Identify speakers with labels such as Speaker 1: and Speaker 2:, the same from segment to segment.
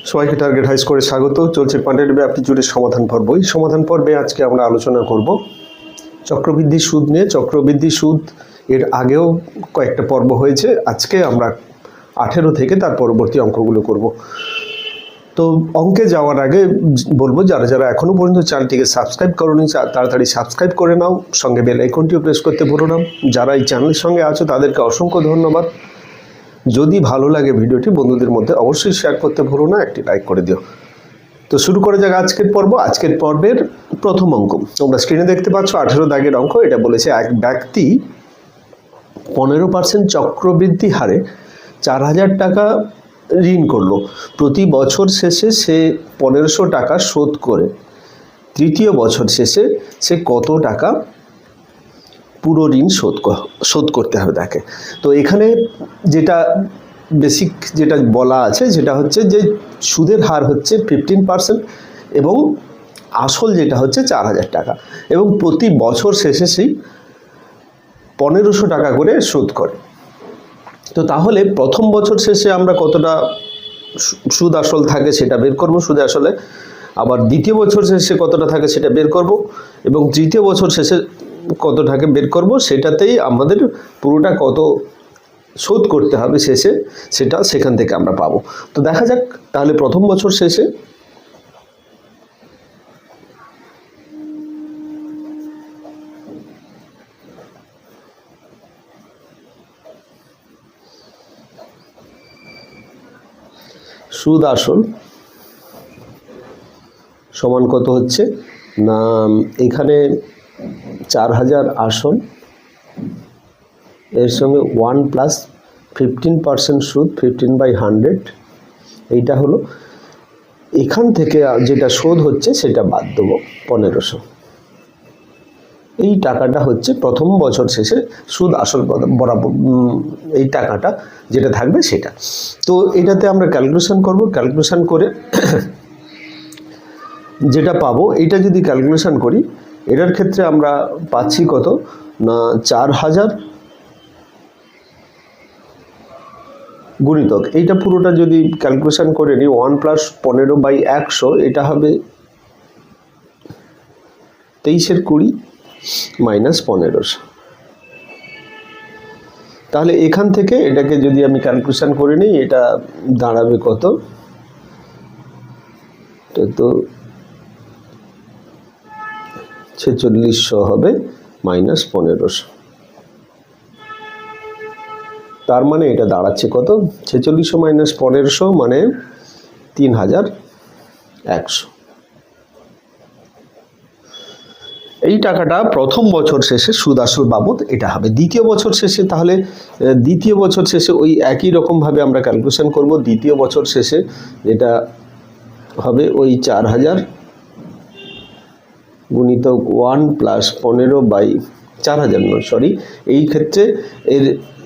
Speaker 1: সবাইকে target high স্কোরে স্বাগত। চলছে কোয়ান্টিটেটিভ অ্যাপটিটিউডের সমাধান পর্ব। এই সমাধান পর্বে আজকে আমরা আলোচনা করব চক্রবৃদ্ধি সুদ নিয়ে। চক্রবৃদ্ধি সুদ এর আগেও কয়েকটা পর্ব হয়েছে, আজকে আমরা 18 থেকে তার পরবর্তী অঙ্কগুলো করব। তো অঙ্কে যাওয়ার আগে বলবো, যারা যারা এখনও পর্যন্ত চ্যানেলটিকে সাবস্ক্রাইব করোনি তাড়াতাড়ি সাবস্ক্রাইব করে নাও, সঙ্গে বেল আইকনটিও প্রেস করতে ভুলো না। যারা এই চ্যানেলের সঙ্গে আছো তাদেরকে অসংখ্য ধন্যবাদ। যদি ভালো লাগে ভিডিওটি বন্ধুদের মধ্যে অবশ্যই শেয়ার করতে ভুলো না, একটি লাইক করে দিও। তো শুরু করা যাক আজকের পর্ব। আজকের পর্বের প্রথম অঙ্ক তোমরা স্ক্রিনে দেখতে পাচ্ছ, 18 দাগের অঙ্ক। এটা বলেছে এক ব্যক্তি 15% চক্রবৃদ্ধি হারে 4000 টাকা ঋণ করলো। প্রতি বছর শেষে সে 1500 টাকা শোধ করে তৃতীয় বছর শেষে সে কত টাকা পুরো ঋণ শোধ করতে হবে তাকে। তো এখানে যেটা বেসিক যেটা বলা আছে যেটা হচ্ছে যে সুদের হার হচ্ছে 15% এবং আসল যেটা হচ্ছে 4000 টাকা, এবং প্রতি বছর শেষে সেই 1500 টাকা করে শোধ করে। তো তাহলে প্রথম বছর শেষে আমরা কতটা সুদ আসল থাকে সেটা বের করব সুদে আসলে, আবার দ্বিতীয় বছর শেষে কতটা থাকে সেটা বের করব, এবং তৃতীয় বছর শেষে কত টাকা বের করব, সেটাতেই আমাদের পুরোটা কত শোধ করতে হবে শেষে সেটা সেখান থেকে আমরা পাবো। তো দেখা যাক তাহলে প্রথম বছর শেষে সুদ আসল সমান কত হচ্ছে না, এখানে 4000 আসল, এর সঙ্গে 1 প্লাস 15% সুদ, 15/100 এইটা হলো। এখান থেকে যেটা শোধ হচ্ছে সেটা বাদ দেবো 1500। এই টাকাটা হচ্ছে প্রথম বছর শেষে সুদ আসল বরাবর, এই টাকাটা যেটা থাকবে সেটা। তো এটাতে আমরা ক্যালকুলেশন করব, ক্যালকুলেশন করে যেটা পাবো এটা যদি ক্যালকুলেশন করি, এটার ক্ষেত্রে আমরা পাচ্ছি কত না 4000 গুণিতক, এইটা পুরোটা যদি ক্যালকুলেশন করে নিই 1 প্লাস 15/100, এটা হবে 23/20 মাইনাস 1500। তাহলে এখান থেকে এটাকে যদি আমি ক্যালকুলেশন করে নিই, এটা দাঁড়াবে কত, তো 4600 হবে মাইনাস 1500। তার মানে এটা দাঁড়াচ্ছে কত, 4600 মাইনাস 1500 মানে 3100। এই টাকাটা প্রথম বছর শেষে সুদ আসল বাবদ এটা হবে। দ্বিতীয় বছর শেষে তাহলে দ্বিতীয় বছর শেষে ওই একই রকমভাবে আমরা ক্যালকুলেশন করব। দ্বিতীয় বছর শেষে এটা হবে ওই 4000 গুণিতক 1 প্লাস 15/4000 নয়, সরি, এই ক্ষেত্রে এর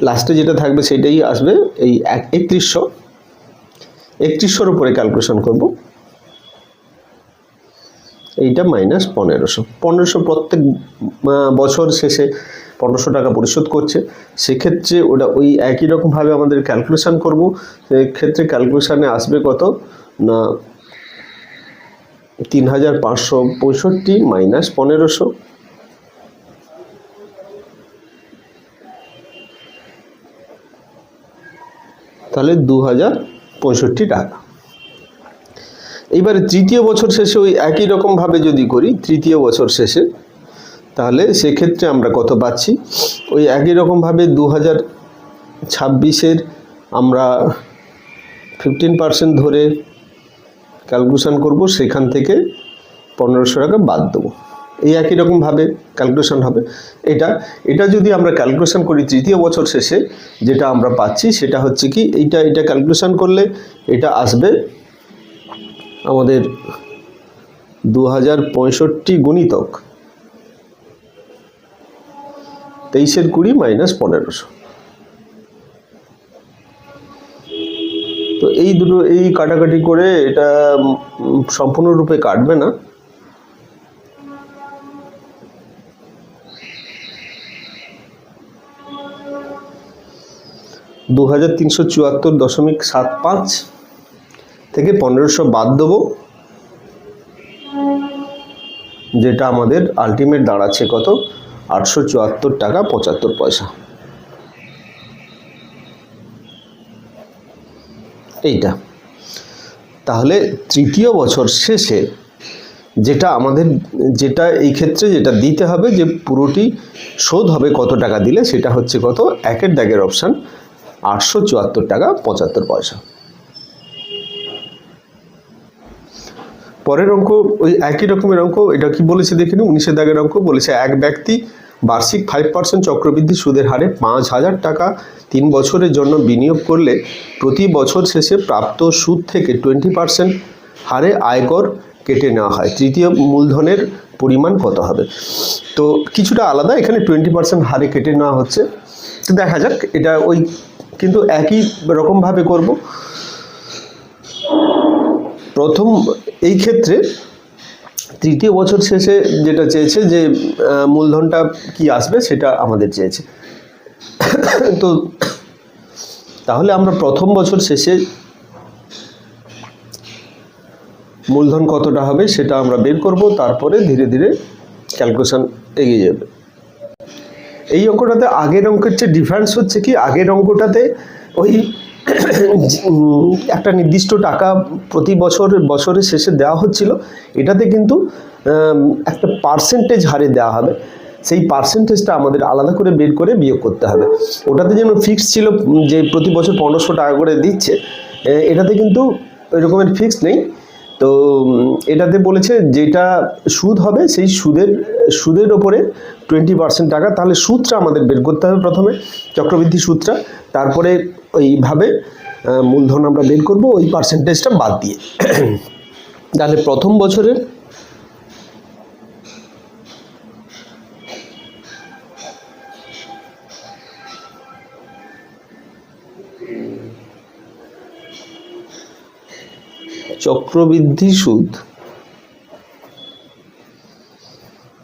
Speaker 1: লাস্টে যেটা থাকবে সেটাই আসবে, এই 3100 উপরে ক্যালকুলেশন করব, এইটা মাইনাস 1500 প্রত্যেক বছর শেষে 1500 টাকা পরিশোধ করছে। সেক্ষেত্রে ওটা ওই একই রকমভাবে আমাদের ক্যালকুলেশন করব। সেক্ষেত্রে ক্যালকুলেশানে আসবে কত না 3565 মাইনাস 1500, তাহলে 2065 টাকা। এইবারে তৃতীয় বছর শেষে ওই একই রকমভাবে যদি করি তৃতীয় বছর শেষে, তাহলে সেক্ষেত্রে আমরা কত পাচ্ছি, ওই একই রকমভাবে 2026-এর আমরা 15% ধরে ক্যালকুলেশন করব, সেখান থেকে 1500 টাকা বাদ দেবো। এই একই রকমভাবে ক্যালকুলেশন হবে। এটা যদি আমরা ক্যালকুলেশন করি তৃতীয় বছর শেষে যেটা আমরা পাচ্ছি সেটা হচ্ছে কি, এটা ক্যালকুলেশন করলে এটা আসবে আমাদের 2065 গুণিতক 23/20 মাইনাস 1500। তো এই দুটো এই কাটাকাটি করে এটা সম্পূর্ণরূপে কাটবে না, 2374.75 থেকে 1500 বাদ দেবো, যেটা আমাদের আলটিমেট দাঁড়াচ্ছে কত, 874 টাকা 75 পয়সা। এইটা তাহলে তৃতীয় বছর শেষে যেটা আমাদের, যেটা এই ক্ষেত্রে যেটা দিতে হবে, যে পুরোটি শোধ হবে কত টাকা দিলে, সেটা হচ্ছে কত, একের দাগের অপশান 874 টাকা 75 পয়সা। পরের অঙ্ক ওই একই রকমের অঙ্ক, এটা কি বলেছে দেখে নিন, 19 দাগের অঙ্ক বলেছে, এক ব্যক্তি বার্ষিক 5% চক্রবৃদ্ধি সুদের হারে 5000 টাকা 3 বছরের জন্য বিনিয়োগ করলে প্রতি বছর শেষে প্রাপ্ত সুদ থেকে 20% হারে আয়কর কেটে নেওয়া হয়, তৃতীয় মূলধনের পরিমাণ কত হবে? তো কিছুটা আলাদা, এখানে 20% হারে কেটে নেওয়া হচ্ছে। তো দেখা যাক, এটা ওই কিন্তু একই রকমভাবে করব। প্রথম এই ক্ষেত্রে তৃতীয় বছর শেষে যেটা চেয়েছে, যে মূলধনটা কি আসবে সেটা আমাদের চেয়েছে। তো তাহলে আমরা প্রথম বছর শেষে মূলধন কতটা হবে সেটা আমরা বের করব, তারপরে ধীরে ধীরে ক্যালকুলেশন এগিয়ে যাবে। এই অঙ্কটাতে আগের অঙ্কের চেয়ে ডিফারেন্স হচ্ছে কি, আগের অঙ্কটাতে ওই একটা নির্দিষ্ট টাকা প্রতি বছরের শেষে দেওয়া হচ্ছিল, এটাতে কিন্তু একটা পার্সেন্টেজ হারে দেওয়া হবে, সেই পার্সেন্টেজটা আমাদের আলাদা করে বের করে বিয়োগ করতে হবে। ওটাতে যেন ফিক্স ছিল যে প্রতি বছর 1500 টাকা করে দিচ্ছে, এটাতে কিন্তু ওই রকমের ফিক্স নেই। তো এটাতে বলেছে যেটা সুদ হবে সেই সুদের ওপরে 20% টাকা, তাহলে সুদটা আমাদের বের করতে হবে প্রথমে, চক্রবৃদ্ধি সুদটা, তারপরে ওইভাবে মূলধন আমরা বের করব ওই পার্সেন্টেজটা বাদ দিয়ে। তাহলে প্রথম বছরের চক্রবৃদ্ধি সুদ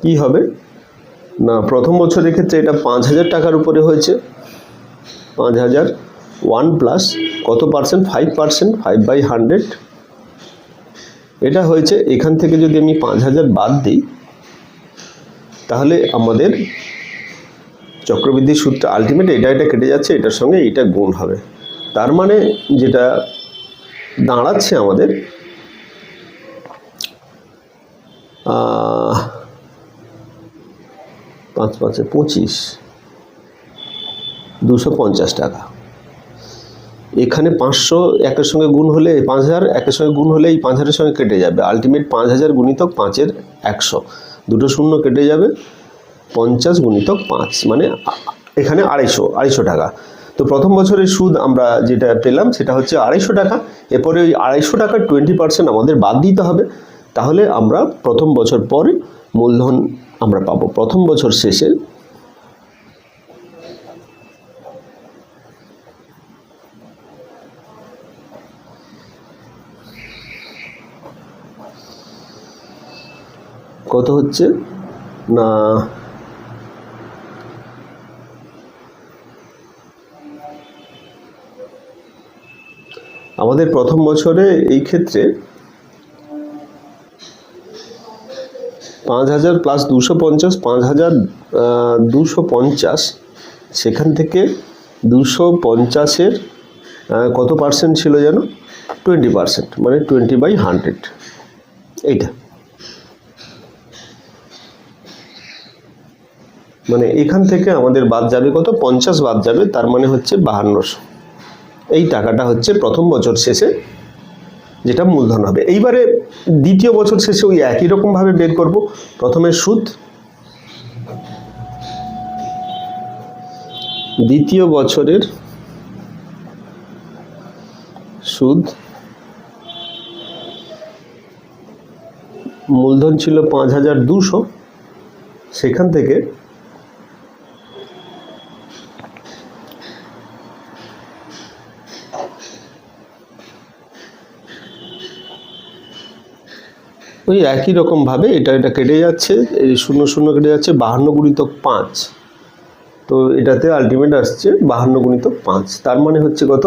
Speaker 1: কি হবে না, প্রথম বছরের ক্ষেত্রে এটা 5000 টাকার উপরে হয়েছে, 5000 1 প্লাস কত পার্সেন্ট, 5%, 5/100 এটা হয়েছে। এখান থেকে যদি আমি 5000 বাদ দিই, তাহলে আমাদের চক্রবৃদ্ধি সুদটা আলটিমেট এটা কেটে যাচ্ছে, এটার সঙ্গে এটা গুণ হবে, তার মানে যেটা দাঁড়াচ্ছে আমাদের 5 5 25 250 টাকা। এখানে 500 একের সঙ্গে গুণ হলে 5000 একের সঙ্গে গুণ হলে এই 5000 এর সঙ্গে কেটে যাবে, আলটিমেট 5000 গুণিতক 5-এর 100, দুটো শূন্য কেটে যাবে, 50 গুণিতক 5 মানে এখানে 250 টাকা। তো প্রথম বছরের সুদ আমরা যেটা পেলাম সেটা হচ্ছে 250 টাকা। এরপরে ওই 250 টাকার 20% আমাদের বাদ দিতে হবে, তাহলে আমরা প্রথম বছর পরে মূলধন আমরা পাবো প্রথম বছর শেষে কত হচ্ছে না, আমাদের প্রথম বছরে এই ক্ষেত্রে 5000 প্লাস 250, 5250, সেখান থেকে 250-এর কত পার্সেন্ট ছিল যেন, 20%, মানে 20/100 এইটা, মানে এখান থেকে আমাদের বাদ যাবে কত, 50 বাদ যাবে, তার মানে হচ্ছে 5200। এই টাকাটা হচ্ছে প্রথম বছর শেষে যেটা মূলধন হবে। এইবারে দ্বিতীয় বছর শেষে ওই একই রকমভাবে বের করব, প্রথমে সুদ, দ্বিতীয় বছরের সুদ, মূলধন ছিল 5200, সেখান থেকে ওই একই রকমভাবে এটা কেটে যাচ্ছে, এই 0 0 কেটে যাচ্ছে, 52 গুণিতক 5, তো এটাতে আলটিমেট আসছে 52 গুণিতক 5, তার মানে হচ্ছে কত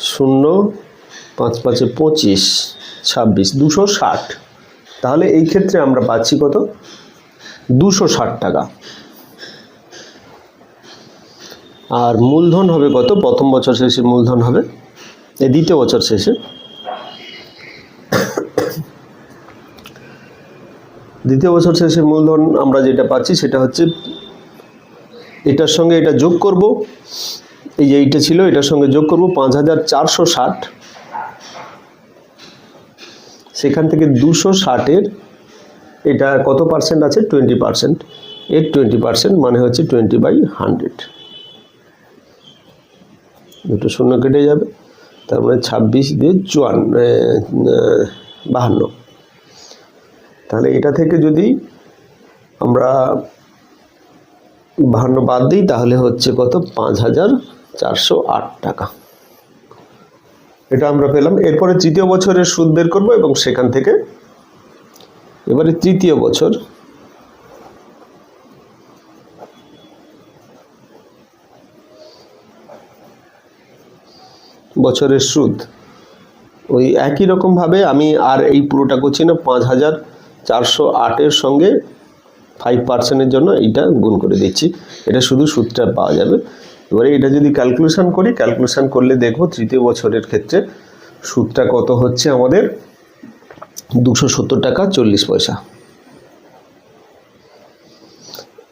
Speaker 1: শূন্য 5 5 25 26 260। তাহলে এই ক্ষেত্রে আমরা পাচ্ছি কত? 260 টাকা। আর মূলধন হবে কত? প্রথম বছর শেষে মূলধন হবে, দ্বিতীয় বছর শেষে মূলধন আমরা যেটা পাচ্ছি সেটা হচ্ছে এটার সঙ্গে এটা যোগ করব, এই যে এইটা ছিল এটার সঙ্গে যোগ করব 5460, সেখান থেকে 260-এর এটা কত পার্সেন্ট আছে? 20%। এর 20% মানে হচ্ছে 20/100। দুটো শূন্য কেটে যাবে, তার মানে 26 দিয়ে 52। তাহলে এটা থেকে যদি আমরা 52 বাদ দিই তাহলে হচ্ছে কত? 5408 টাকা। এটা আমরা পেলাম। এরপরে তৃতীয় বছরের সুদ বের করব এবং সেখান থেকে এবারে তৃতীয় বছরের সুদ ওই একই রকমভাবে আমি আর এই পুরোটা করছি না, 5408-এর সঙ্গে 5%-এর জন্য এইটা গুণ করে দিচ্ছি, এটা শুধু সুদটা পাওয়া যাবে। এবারে এটা যদি ক্যালকুলেশন করি, ক্যালকুলেশন করলে দেখব তৃতীয় বছরের ক্ষেত্রে সুদটা কত হচ্ছে আমাদের? 270 টাকা 40 পয়সা।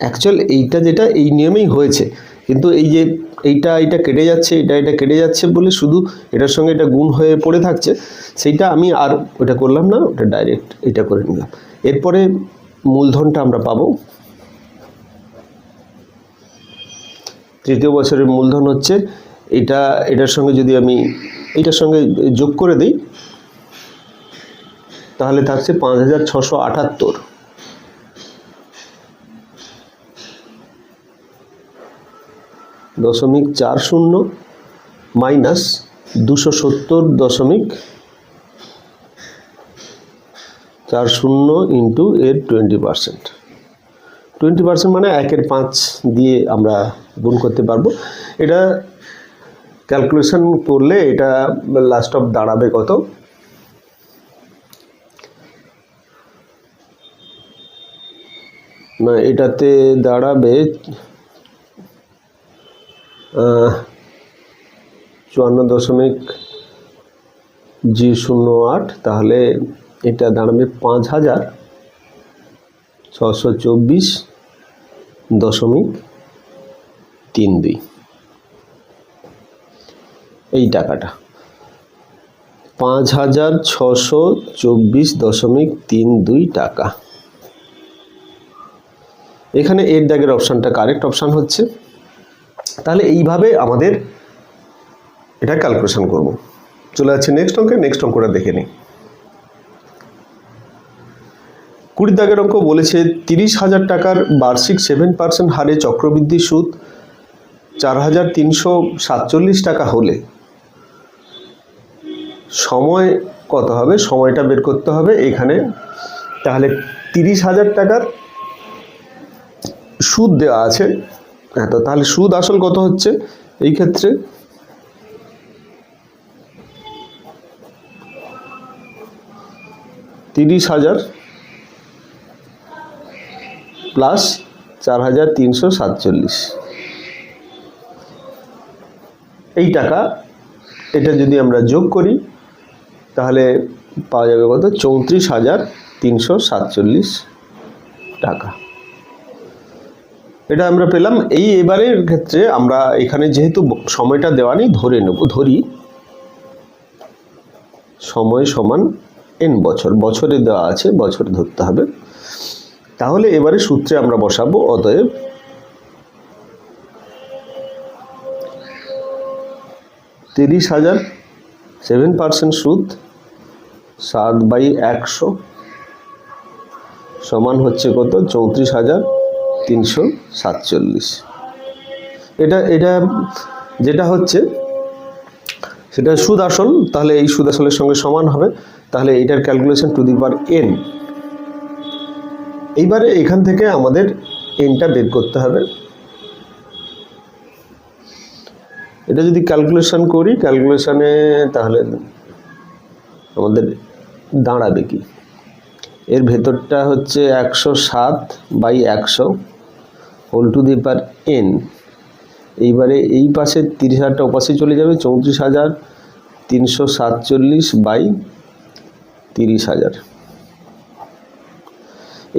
Speaker 1: অ্যাকচুয়াল এইটা যেটা এই নিয়মেই হয়েছে, কিন্তু এই যে এইটা কেটে যাচ্ছে, এটা কেটে যাচ্ছে বলে শুধু এটার সঙ্গে এটা গুণ হয়ে পড়ে থাকছে, সেইটা আমি আর ওটা করলাম না, ওটা ডাইরেক্ট এটা করে নিলাম। এরপরে মূলধনটা আমরা পাবো। তৃতীয় বছরের মূলধন হচ্ছে এটার সঙ্গে যদি আমি এটার সঙ্গে যোগ করে দিই তাহলে থাকছে 5678 দশমিক 40 মাইনাস 270.40 ইন্টু এর 20%। 20% মানে 1/5 দিয়ে আমরা গুণ করতে পারবো। এটা ক্যালকুলেশন করলে এটা লাস্ট অফ দাঁড়াবে কত? না, এটাতে দাঁড়াবে 54.08। তাহলে এটা দাঁড়াবে 5624.32 এই টাকাটা 5624.32 টাকা। এখানে এর দাগের অপশানটা কারেক্ট অপশান হচ্ছে। তাহলে এইভাবে আমাদের এটা ক্যালকুলেশন করব। চলে যাচ্ছে নেক্সট অঙ্কে। নেক্সট অঙ্কটা দেখে নিই। 20 দাগের অঙ্ক বলেছে 30,000 টাকার বার্ষিক 7% হারে চক্রবৃদ্ধি সুদ 4,347 টাকা হলে সময় কত হবে? সময়টা বের করতে হবে এখানে। তাহলে 30,000 টাকার সুদ দেওয়া আছে, তাহলে সুদ আসল কত হচ্ছে এই ক্ষেত্রে? $30,000 প্লাস 4,347 এই টাকা। এটা যদি আমরা যোগ করি তাহলে পাওয়া যাবে কত? 34,347 টাকা। এটা আমরা পেলাম। এবারের ক্ষেত্রে আমরা এখানে যেহেতু সময়টা দেওয়া নেই ধরি সময় সমান n বছর, বছরে দেওয়া আছে, বছরে ধরতে হবে। তাহলে এবারে সূত্রে আমরা বসাবো। অতএব 30,000 7% সুদ 7/100 সমান হচ্ছে কত? 34,347। এটা যেটা হচ্ছে সেটা সুদ আসল, তাহলে এই সুদ আসলের সঙ্গে সমান হবে। তাহলে এটার calculation two the power n। এইবারে এখান থেকে আমাদের nটা বের করতে হবে। এটা যদি ক্যালকুলেশন করি, ক্যালকুলেশনে তাহলে আমাদের দাঁড়াবে কি, এর ভেতরটা হচ্ছে 107/100 whole to the power n। এইবারে এই পাশে 30,000টা ওপাশে চলে যাবে, 34,347/30,000।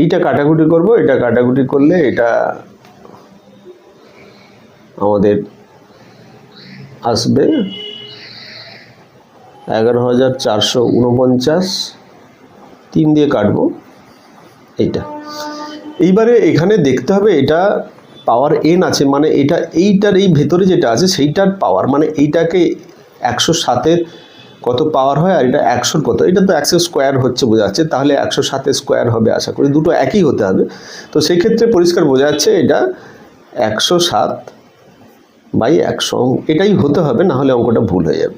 Speaker 1: এইটা কাটাকুটি করব, এটা কাটাকুটি করলে এটা আমাদের আসবে 11,449, 3 দিয়ে কাটবো এইটা। এইবারে এখানে দেখতে হবে এটা পাওয়ার n আছে, মানে এটা এইটার এই ভেতরে যেটা আছে সেইটার পাওয়ার, মানে এইটাকে 107-এর কত পাওয়ার হয় আর এটা 100-র কত, এটা তো 100 স্কোয়ার হচ্ছে বোঝা যাচ্ছে, তাহলে 107-এর স্কোয়ার হবে আশা করি, দুটো একই হতে হবে। তো সেই ক্ষেত্রে পরিষ্কার বোঝা যাচ্ছে এটা 107/100 এটাই হতে হবে, না হলে অঙ্কটা ভুল হয়ে যাবে।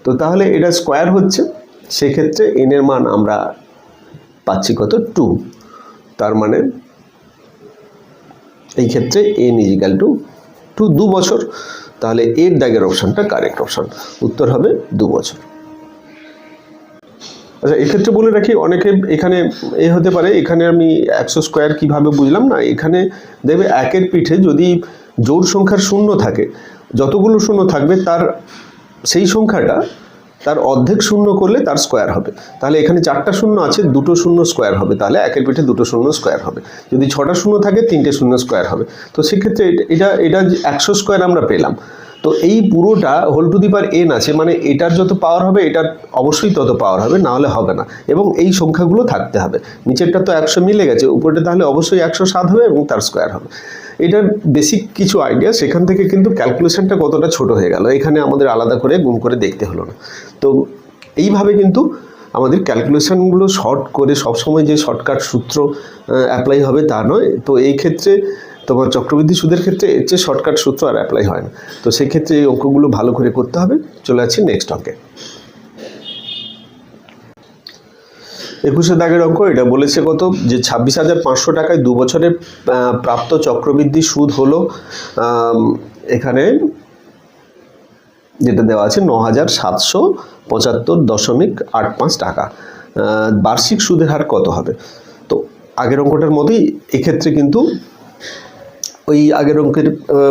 Speaker 1: তো তাহলে এটা স্কোয়ার হচ্ছে, সেক্ষেত্রে n এর মান আমরা পাচ্ছি কত, 2। তার মানে এই ক্ষেত্রে n = 2 বছর। তাহলে এর দাগের অপশানটা কারেক্ট অপশান, উত্তর হবে 2 বছর। আচ্ছা, এক্ষেত্রে বলে রাখি, অনেকে এখানে হতে পারে, এখানে আমি 100 স্কোয়ার কীভাবে বুঝলাম না, এখানে দেখবে একের পিঠে যদি জোড় সংখ্যার শূন্য থাকে, যতগুলো শূন্য থাকবে তার সেই সংখ্যাটা তার অর্ধেক শূন্য করলে তার স্কোয়ার হবে। তাহলে এখানে 4টা শূন্য আছে, 2টো শূন্য স্কোয়ার হবে, তাহলে একের পিঠে 2টো শূন্য স্কোয়ার হবে। যদি 6টা শূন্য থাকে 3টে শূন্য স্কোয়ার হবে। তো সেক্ষেত্রে এটা 100 স্কোয়ার আমরা পেলাম। তো এই পুরোটা whole to the power n আছে, মানে এটার যত পাওয়ার হবে এটার অবশ্যই তত পাওয়ার হবে, না হলে হবে না। এবং এই সংখ্যাগুলো থাকতে হবে, নিচেরটা তো 100 মিলে গেছে, উপরটা তাহলে অবশ্যই 107 হবে এবং তার স্কোয়ার হবে। এটার বেসিক কিছু আইডিয়া, সেখান থেকে কিন্তু ক্যালকুলেশনটা কতটা ছোট হয়ে গেল, এখানে আমাদের আলাদা করে গুণ করে দেখতে হলো না। তো এইভাবে কিন্তু আমাদের ক্যালকুলেশনগুলো শর্ট করে, সবসময় যে শর্টকাট সূত্র অ্যাপ্লাই হবে তা নয়। তো এই ক্ষেত্রে তোমার চক্রবৃদ্ধি সুদের ক্ষেত্রে এর চেয়ে শর্টকাট সূত্র আর অ্যাপ্লাই হয় না। তো সেক্ষেত্রে এই অঙ্কগুলো ভালো করে করতে হবে। চলে যাচ্ছি নেক্সট অঙ্কে। 21 দাগের অঙ্ক। এটা বলেছে কত, যে 26,500 টাকায় 2 বছরের প্রাপ্ত চক্রবৃদ্ধি সুদ হলো, এখানে যেটা দেওয়া আছে 9,775.85 টাকা। বার্ষিক সুদের হার কত হবে? তো আগের অঙ্কটার মতোই এক্ষেত্রে কিন্তু ওই আগের অঙ্কের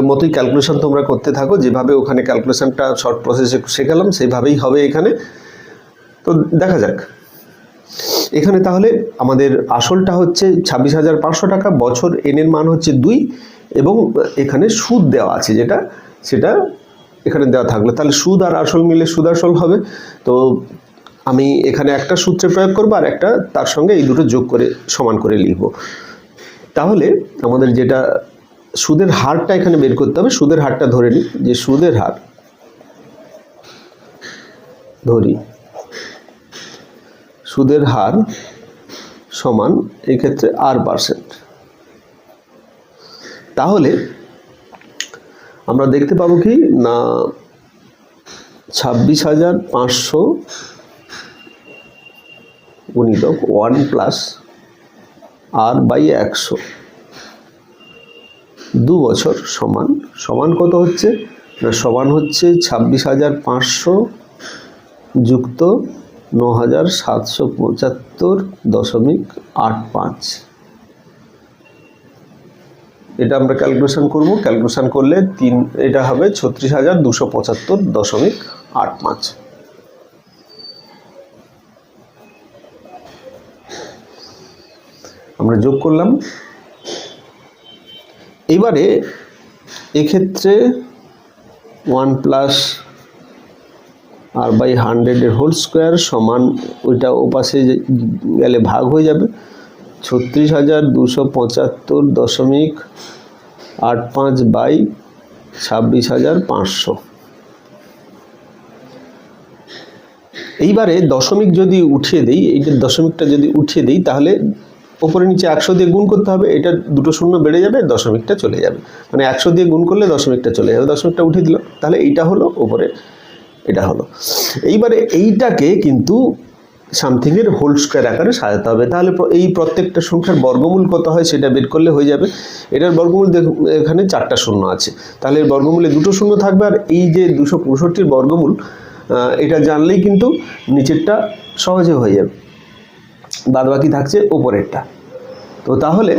Speaker 1: মতোই ক্যালকুলেশন তোমরা করতে থাকো, যেভাবে ওখানে ক্যালকুলেশনটা শর্ট প্রসেসে শেখালাম সেইভাবেই হবে এখানে। তো দেখা যাক এখানে, তাহলে আমাদের আসলটা হচ্ছে 26,500 টাকা, বছর n এর মান হচ্ছে 2, এবং এখানে সুদ দেওয়া আছে যেটা, সেটা এখানে দেওয়া থাকলে তাহলে সুদ আর আসল মিলে সুদ আসল হবে। তো আমি এখানে একটা সূত্রে প্রয়োগ করবো আর একটা তার সঙ্গে এই দুটো যোগ করে সমান করে লিখব। তাহলে আমাদের যেটা সুদের হারটা এখানে বের করতে হবে, সুদের হারটা ধরে নিই, যে সুদের হার ধরি, সুদের হার সমান এই ক্ষেত্রে r%। তাহলে আমরা দেখতে পাবো কি না, 26,500 গুণিতক 1 প্লাস r/100 2 বছর সমান কত হচ্ছে না, সমান হচ্ছে 26,500 যুক্ত 9,775.85। এটা আমরা ক্যালকুলেশন করব, ক্যালকুলেশন করলে এটা হবে 36,275.85। আমরা যোগ করলাম। এবারে এক্ষেত্রে 1 প্লাস r/100 এর হোল স্কোয়ার সমান, ওইটা ওপাশে গেলে ভাগ হয়ে যাবে, 36,275.85/26,500। এইবারে দশমিক যদি উঠিয়ে দিই, এইটার দশমিকটা যদি উঠিয়ে দিই, তাহলে ওপরে নিচে 100 দিয়ে গুণ করতে হবে, এটা দুটো শূন্য বেড়ে যাবে, দশমিকটা চলে যাবে, মানে 100 দিয়ে গুণ করলে দশমিকটা চলে যাবে, দশমিকটা উঠিয়ে দিলাম, তাহলে এইটা হলো ওপরে, এটা হলো। এইবারে এইটাকে কিন্তু সামথিংয়ের হোল স্কোয়ার আকারে সাজাতে হবে। তাহলে এই প্রত্যেকটা সংখ্যার বর্গমূল কত হয় সেটা বের করলে হয়ে যাবে। এটার বর্গমূল এখানে 4টা শূন্য আছে, তাহলে এর বর্গমূলে 2টো শূন্য থাকবে। আর এই যে 265-র বর্গমূল এটা জানলেই কিন্তু নিচেরটা সহজে হয়ে যাবে, বাদ বাকি থাকছে ওপরেরটা। তো তাহলে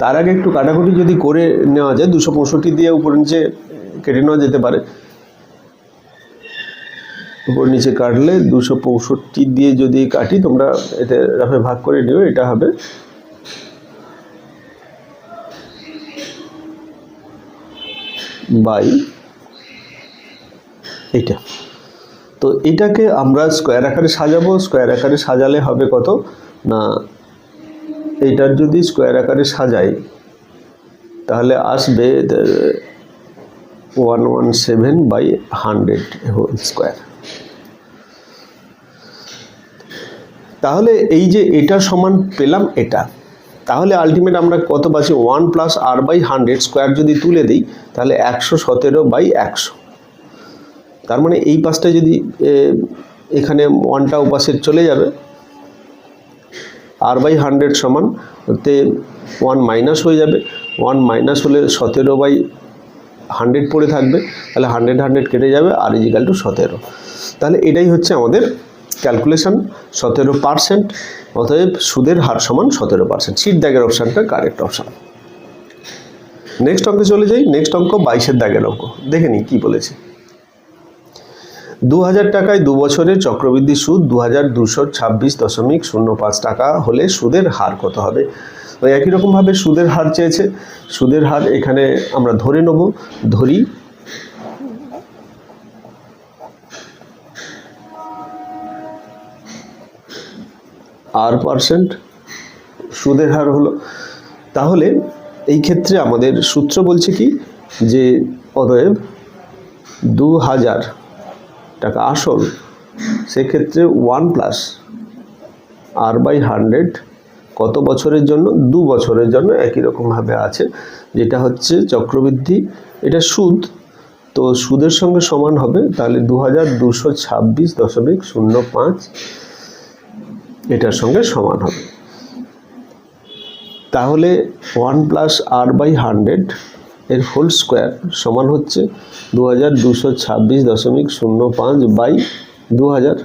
Speaker 1: তার আগে একটু কাটাকুটি যদি করে নেওয়া যায়, 265 দিয়ে উপর নিচে কেটে নেওয়া যেতে পারে। উপর নিচে কাটলে 265 দিয়ে যদি কাটি, তোমরা এতে রাফে ভাগ করে নিও, এটা হবে বাই এটা। তো এটাকে আমরা স্কোয়ার আকারে সাজাবো। স্কোয়ার আকারে সাজালে হবে কত না, এইটার যদি স্কোয়ার আকারে সাজাই তাহলে আসবে 117/100 হোল স্কোয়ার। তাহলে এই যে এটা সমান পেলাম এটা, তাহলে আলটিমেট আমরা কত পাচ্ছি, 1 + r/100 স্কোয়ার যদি তুলে দিই তাহলে 117/100। তার মানে এই পাশটা যদি এখানে 1টা উপাসে চলে যাবে, r/100 সমান হতে 1 মাইনাস হয়ে যাবে। 1 মাইনাস হলে 17/100 পড়ে থাকবে, তাহলে 100 কেটে যাবে, r = 17। তাহলে এটাই হচ্ছে আমাদের ক্যালকুলেশন, 17%। অতএব সুদের হার সমান 17%। শীট দাগের অপশানটা কারেক্ট অপশান। নেক্সট অঙ্কে চলে যাই। নেক্সট অঙ্ক 22-এর দাগের অঙ্ক, দেখে নিই কী বলেছে। 2000 টাকায় 2 বছরের চক্রবৃদ্ধি সুদ 2226.05 টাকা হলে সুদের হার কত হবে। তো একই রকমভাবে সুদের হার চেয়েছে। সুদের হার এখানে আমরা ধরে নেব, ধরি r%, সুদের হার হলো। তাহলে এই ক্ষেত্রে আমাদের সূত্র বলছে কি, যে অতএব 2000 টাকা আসল, সেক্ষেত্রে 1 + r/100 কত বছরের জন্য, 2 বছরের জন্য। একই রকমভাবে আছে, যেটা হচ্ছে চক্রবৃদ্ধি, এটা সুদ, তো সুদের সঙ্গে সমান হবে, তাহলে 2226.05 এটার সঙ্গে সমান হবে। তাহলে 1 + r/100 এর হোল স্কোয়ার সমান হচ্ছে 2226.05/2000।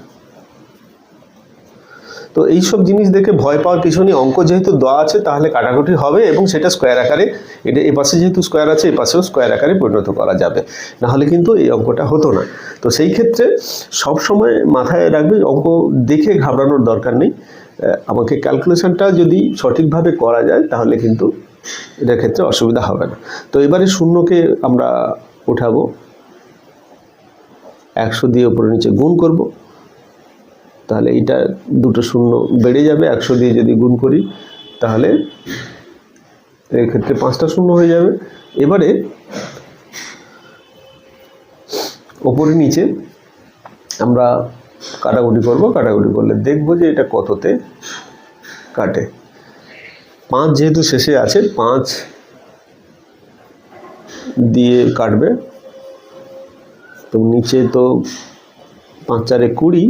Speaker 1: তো এইসব জিনিস দেখে ভয় পাওয়ার কিছু নেই। অঙ্ক যেহেতু দেওয়া আছে তাহলে কাটাকুটি হবে, এবং সেটা স্কোয়ার আকারে, এটা এপাশে যেহেতু স্কোয়ার আছে এপাশেও স্কোয়ার আকারে পরিণত করা যাবে, নাহলে কিন্তু এই অঙ্কটা হতো না। তো সেই ক্ষেত্রে সব সময় মাথায় রাখবে, অঙ্ক দেখে ঘাবড়ানোর দরকার নেই। আমাকে ক্যালকুলেশনটা যদি সঠিকভাবে করা যায় তাহলে কিন্তু এটার ক্ষেত্রে অসুবিধা হবে না। তো এবারে শূন্যকে আমরা উঠাবো, 100 দিয়ে উপরে নিচে গুণ করব, তাহলে এইটা 2টো শূন্য বেড়ে যাবে। 100 দিয়ে যদি গুণ করি তাহলে এর ক্ষেত্রে 5টা শূন্য হয়ে যাবে। এবারে ওপরে নিচে আমরা কাটাকুটি করব, কাটাকুটি করলে দেখব যে এটা কততে কাটে। 5 যেহেতু শেষে আছে, 5 দিয়ে কাটবে, তো নিচে তো 5 × 4 = 20,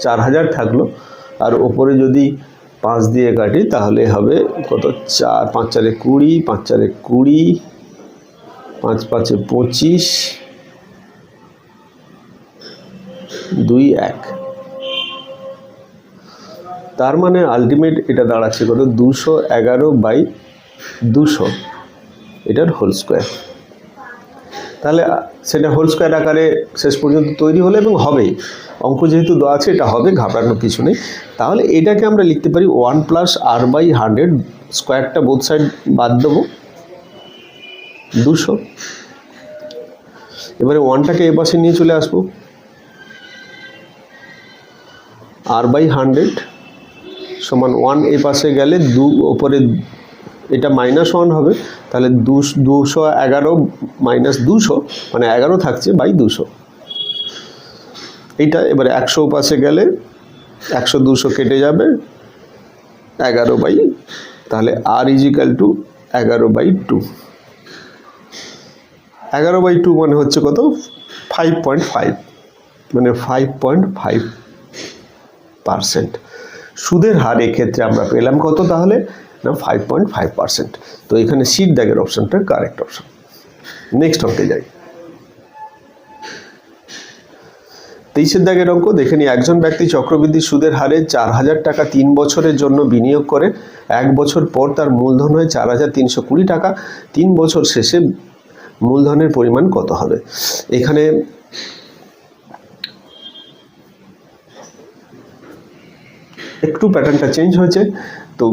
Speaker 1: 4000 থাকলো। আর ওপরে যদি 5 দিয়ে কাটি তাহলে হবে কত, 5 × 4 = 20, 5 × 4 = 20, 5 × 5 = 25, 2 1। তার মানে আলটিমেট এটা দাঁড়াচ্ছে কত, 211/200 এটার হোল স্কোয়ার। তাহলে সেটা হোল স্কোয়ার আকারে শেষ পর্যন্ত তৈরি হলো, এবং হবেই। অঙ্ক যেহেতু দেওয়া আছে এটা হবে, ঘাবড়ানোর কিছু নেই। তাহলে এটাকে আমরা লিখতে পারি 1 + r/100, স্কোয়ারটা বোথ সাইড বাদ দেবো, 200। এবারে 1টাকে এ পাশে নিয়ে চলে আসবো, r/100 সমান 1 এ পাশে গেলে 2 ওপরে এটা -1 হবে, তাহলে 211 - 200 মানে 11 থাকছে বাই 200। এইটা এবারে 100 পাশে গেলে 100 200 কেটে যাবে, 11 তাহলে r = 11/2। 11/2 মানে হচ্ছে কত, 5.5, মানে 5.5 5%। সুদের হার এক্ষেত্রে আমরা পেলাম কত তাহলে না 5.5%। তো এখানে সিট দাগের অপশনটা কারেক্ট অপশন। নেক্সট অঙ্কে যাই। 23 দাগের অঙ্ক দেখে নিই। একজন ব্যক্তি চক্রবৃদ্ধি সুদের হারে 4000 টাকা 3 বছরের জন্য বিনিয়োগ করে 1 বছর পর তার মূলধন হয় 4320 টাকা। 3 বছর শেষে মূলধনের পরিমাণ কত হবে? এখানে একটু প্যাটার্নটা চেঞ্জ হয়েছে। তো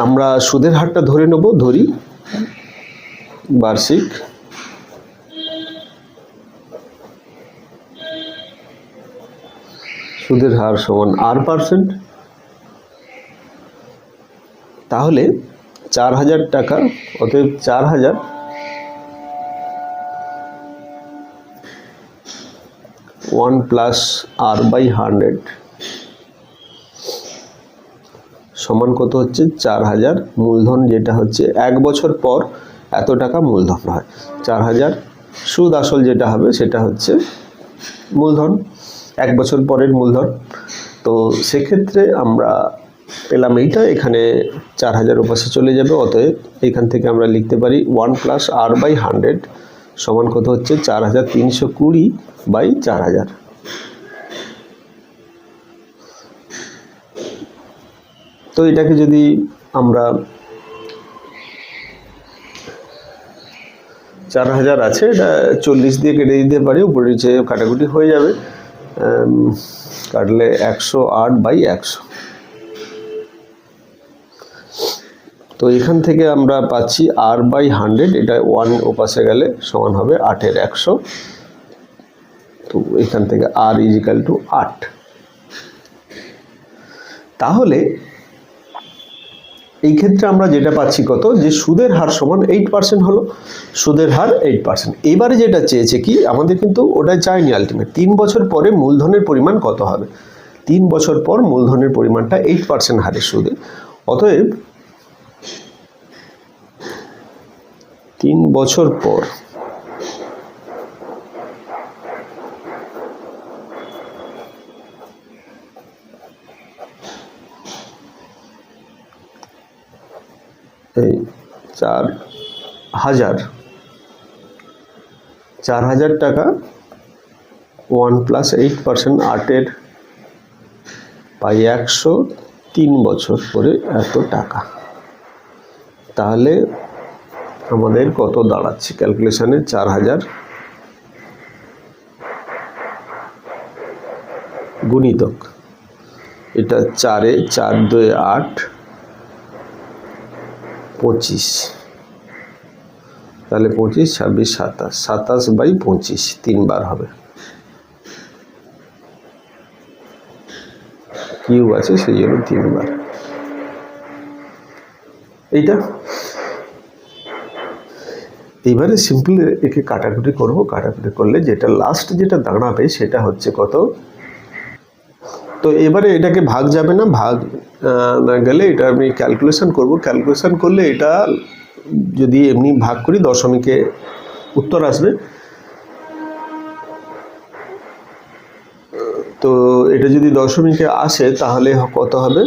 Speaker 1: আমরা সুদের হারটা ধরে নেব, ধরি বার্ষিক সুদের হার সমান R%। তাহলে 4000 টাকা, অতএব 4000 1 প্লাস R/100 সমান কত হচ্ছে 4000 মূলধন, যেটা হচ্ছে 1 বছর পর এত টাকা মূলধন হয়। 4000 সুদ আসল যেটা হবে সেটা হচ্ছে মূলধন, 1 বছর পরের মূলধন। তো সেক্ষেত্রে আমরা পেলাম এইটা, এখানে 4000 ওপাশে চলে যাবে। অতএব এখান থেকে আমরা লিখতে পারি 1 প্লাস R/100 সমান কত হচ্ছে 4320/4000। তো এটাকে যদি আমরা 4000 আছে, এটা 40 দিয়ে কেটে দিতে পারি, উপরে নিচে কাটাকুটি হয়ে যাবে, কাটলে 108/100। তো এখান থেকে আমরা পাচ্ছি R/100, এটা 1 ওপাশে গেলে সমান হবে 8-এর 100। তো এখান থেকে R = 8। তাহলে এই ক্ষেত্রে আমরা যেটা পাচ্ছি কত, যে সুদের হার সমান 8% হলো, সুদের হার 8%। এবারে যেটা চেয়েছে কি আমাদের, কিন্তু ওটা চাইনি আলটিমেট, 3 বছর পরে মূলধনের পরিমাণ কত হবে। 3 বছর পর মূলধনের পরিমাণটা 8% হারে সুদে। অতএব 3 বছর পর এই 4000 টাকা 1 প্লাস 8%, 8/100, 3 বছর পরে এত টাকা। তাহলে আমাদের কত দাঁড়াচ্ছে ক্যালকুলেশনে, 4000 গুণিতক এটা 4-এ 4-2-এ 8, 25, তাহলে 25, 26, 27, 27/25 3 বার হবে। কিউব আছে সেই জন্য 3 বার। এইটা এবারে সিম্পল একে কাটাকুটি করব, কাটাকুটি করলে যেটা লাস্ট যেটা দাঁড়াবে সেটা হচ্ছে কত। তো এবারে এটাকে ভাগ যাবে না, ভাগ না গেলে এটা আমি ক্যালকুলেশন করব। ক্যালকুলেশন করলে এটা যদি এমনি ভাগ করি দশমিকে উত্তর আসবে। তো এটা যদি দশমিকে আসে তাহলে কত হবে,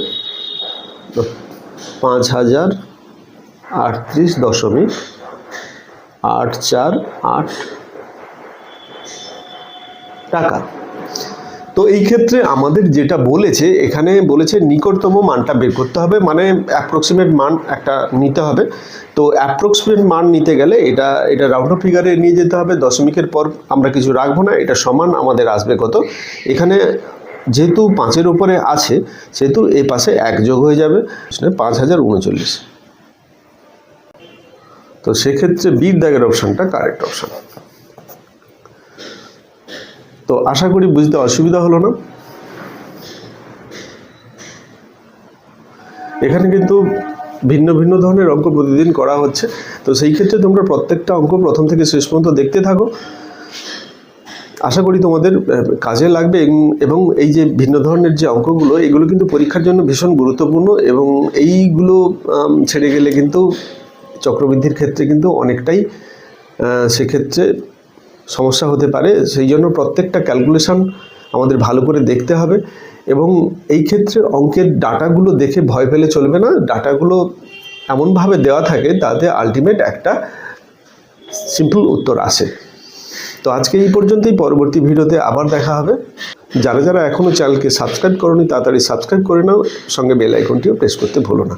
Speaker 1: 5038.848 টাকা। তো এই ক্ষেত্রে আমাদের যেটা বলেছে, এখানে বলেছে নিকটতম মানটা বের করতে হবে, মানে অ্যাপ্রক্সিমেট মান একটা নিতে হবে। তো অ্যাপ্রক্সিমেট মান নিতে গেলে এটা রাউন্ড অফ ফিগারে নিয়ে যেতে হবে, দশমিকের পর আমরা কিছু রাখবো না। এটা সমান আমাদের আসবে কত, এখানে যেহেতু 5-এর উপরে আছে সেহেতু এই পাশে 1 যোগ হয়ে যাবে, 5039। তো সেক্ষেত্রে বির দাগের অপশানটা কারেক্ট অপশান। তো আশা করি বুঝতে অসুবিধা হলো না। এখানে কিন্তু ভিন্ন ভিন্ন ধরনের অঙ্ক প্রতিদিন করা হচ্ছে, তো সেই ক্ষেত্রে তোমরা প্রত্যেকটা অঙ্ক প্রথম থেকে শেষ পর্যন্ত দেখতে থাকো। আশা করি তোমাদের কাজে লাগবে। এবং এই যে ভিন্ন ধরনের যে অঙ্কগুলো, এগুলো কিন্তু পরীক্ষার জন্য ভীষণ গুরুত্বপূর্ণ, এবং এইগুলো ছেড়ে গেলে কিন্তু চক্রবৃদ্ধির ক্ষেত্রে কিন্তু অনেকটাই সেক্ষেত্রে সমস্যা হতে পারে। সেই জন্য প্রত্যেকটা ক্যালকুলেশন আমাদের ভালো করে দেখতে হবে এবং এই ক্ষেত্রে অঙ্কের ডাটাগুলো দেখে ভয় পেলে চলবে না। ডাটাগুলো এমনভাবে দেওয়া থাকে তাতে আলটিমেট একটা সিম্পল উত্তর আসে। তো আজকে এই পর্যন্তই, পরবর্তী ভিডিওতে আবার দেখা হবে। যারা যারা এখনও চ্যানেলকে সাবস্ক্রাইব করোনি তাড়াতাড়ি সাবস্ক্রাইব করে নাও, সঙ্গে বেল আইকনটিও প্রেস করতে ভুলো না।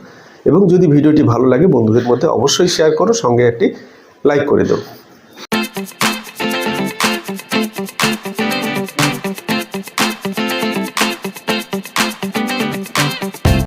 Speaker 1: এবং যদি ভিডিওটি ভালো লাগে বন্ধুদের মধ্যে অবশ্যই শেয়ার করো, সঙ্গে একটি লাইক করে দাও।